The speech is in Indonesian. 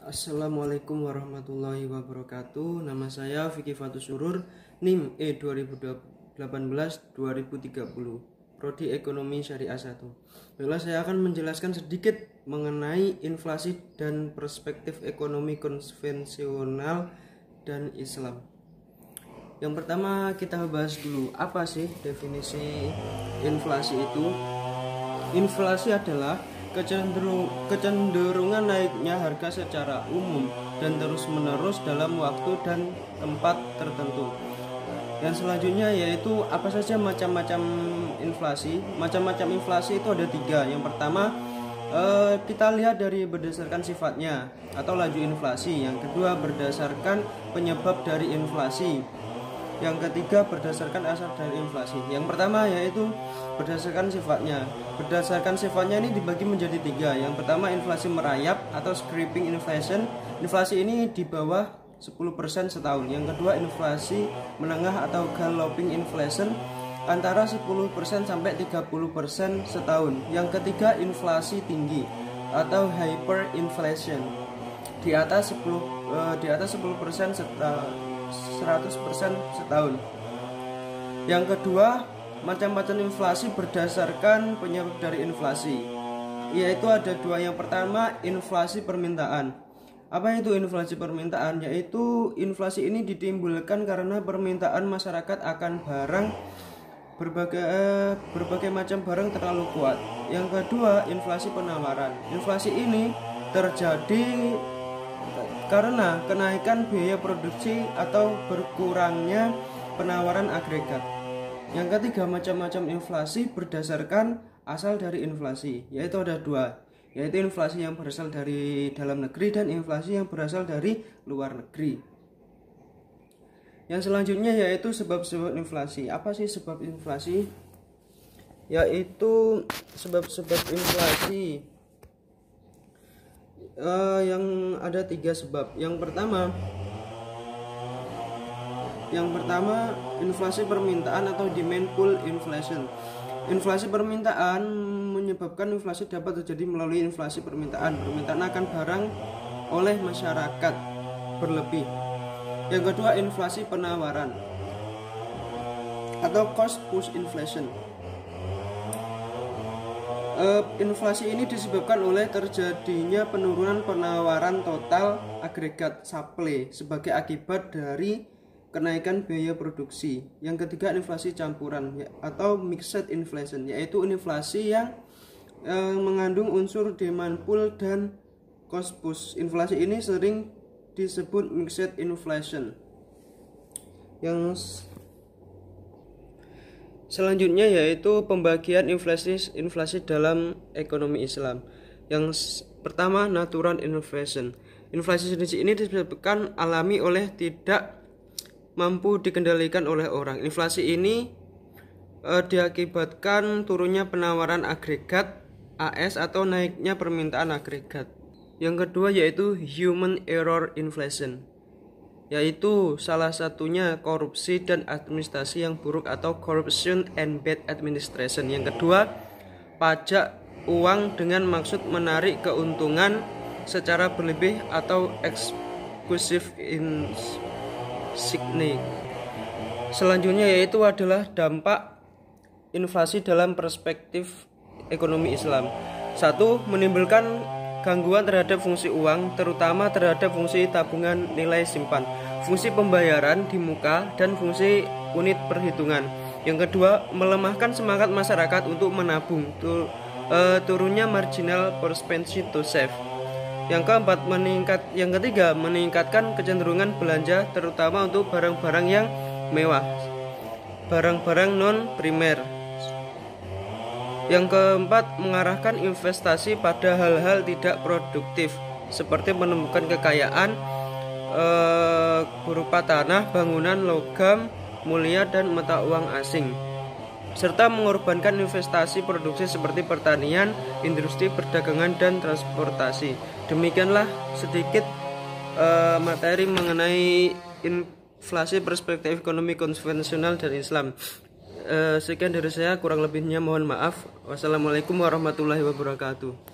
Assalamualaikum warahmatullahi wabarakatuh. Nama saya Vicky Fatus Surur, NIM E 2018-2030, Prodi Ekonomi Syariah 1. Baiklah, saya akan menjelaskan sedikit mengenai inflasi dan perspektif ekonomi konvensional dan Islam. Yang pertama kita bahas dulu, apa sih definisi inflasi itu? Inflasi adalah kecenderungan naiknya harga secara umum dan terus-menerus dalam waktu dan tempat tertentu. Yang selanjutnya yaitu apa saja macam-macam inflasi. Macam-macam inflasi itu ada 3. Yang pertama kita lihat dari berdasarkan sifatnya atau laju inflasi. Yang kedua berdasarkan penyebab dari inflasi. Yang ketiga berdasarkan asal dari inflasi. Yang pertama yaitu berdasarkan sifatnya. Berdasarkan sifatnya ini dibagi menjadi 3. Yang pertama inflasi merayap atau creeping inflation. Inflasi ini di bawah 10% setahun. Yang kedua inflasi menengah atau galloping inflation antara 10% sampai 30% setahun. Yang ketiga inflasi tinggi atau hyperinflation di atas 10% 100% setahun. Yang kedua, macam-macam inflasi berdasarkan penyebab dari inflasi, yaitu ada 2. Yang pertama, inflasi permintaan. Apa itu inflasi permintaan? Yaitu inflasi ini ditimbulkan karena permintaan masyarakat akan berbagai macam barang terlalu kuat. Yang kedua, inflasi penawaran. Inflasi ini terjadi karena kenaikan biaya produksi atau berkurangnya penawaran agregat. Yang ketiga, macam-macam inflasi berdasarkan asal dari inflasi, yaitu ada 2, yaitu inflasi yang berasal dari dalam negeri dan inflasi yang berasal dari luar negeri. Yang selanjutnya yaitu sebab-sebab inflasi. Apa sih sebab inflasi? Yaitu sebab-sebab inflasi yang ada 3 sebab. Yang pertama inflasi permintaan atau demand pull inflation. Inflasi permintaan menyebabkan inflasi dapat terjadi melalui inflasi permintaan. Permintaan akan barang oleh masyarakat berlebih. Yang kedua inflasi penawaran atau cost push inflation. Inflasi ini disebabkan oleh terjadinya penurunan penawaran total agregat supply sebagai akibat dari kenaikan biaya produksi. Yang ketiga inflasi campuran atau mixed inflation, yaitu inflasi yang mengandung unsur demand pull dan cost push. Inflasi ini sering disebut mixed inflation. Yang selanjutnya yaitu pembagian inflasi dalam ekonomi Islam. Yang pertama natural inflation. Inflasi jenis ini disebabkan alami oleh tidak mampu dikendalikan oleh orang. Inflasi ini diakibatkan turunnya penawaran agregat AS atau naiknya permintaan agregat. Yang kedua yaitu human error inflation, yaitu salah satunya korupsi dan administrasi yang buruk atau corruption and bad administration. Yang kedua, pajak uang dengan maksud menarik keuntungan secara berlebih atau exclusive insigne. Selanjutnya yaitu adalah dampak inflasi dalam perspektif ekonomi Islam. 1. Menimbulkan gangguan terhadap fungsi uang, terutama terhadap fungsi tabungan nilai simpan, fungsi pembayaran di muka, dan fungsi unit perhitungan. Yang kedua, melemahkan semangat masyarakat untuk menabung, turunnya marginal propensity to save. Yang keempat, yang ketiga, meningkatkan kecenderungan belanja, terutama untuk barang-barang yang mewah, barang-barang non primer. Yang keempat, mengarahkan investasi pada hal-hal tidak produktif seperti menemukan kekayaan berupa tanah, bangunan, logam mulia, dan mata uang asing, serta mengorbankan investasi produksi seperti pertanian, industri, perdagangan, dan transportasi. Demikianlah sedikit materi mengenai inflasi perspektif ekonomi konvensional dan Islam. Sekian dari saya, kurang lebihnya mohon maaf. Wassalamualaikum warahmatullahi wabarakatuh.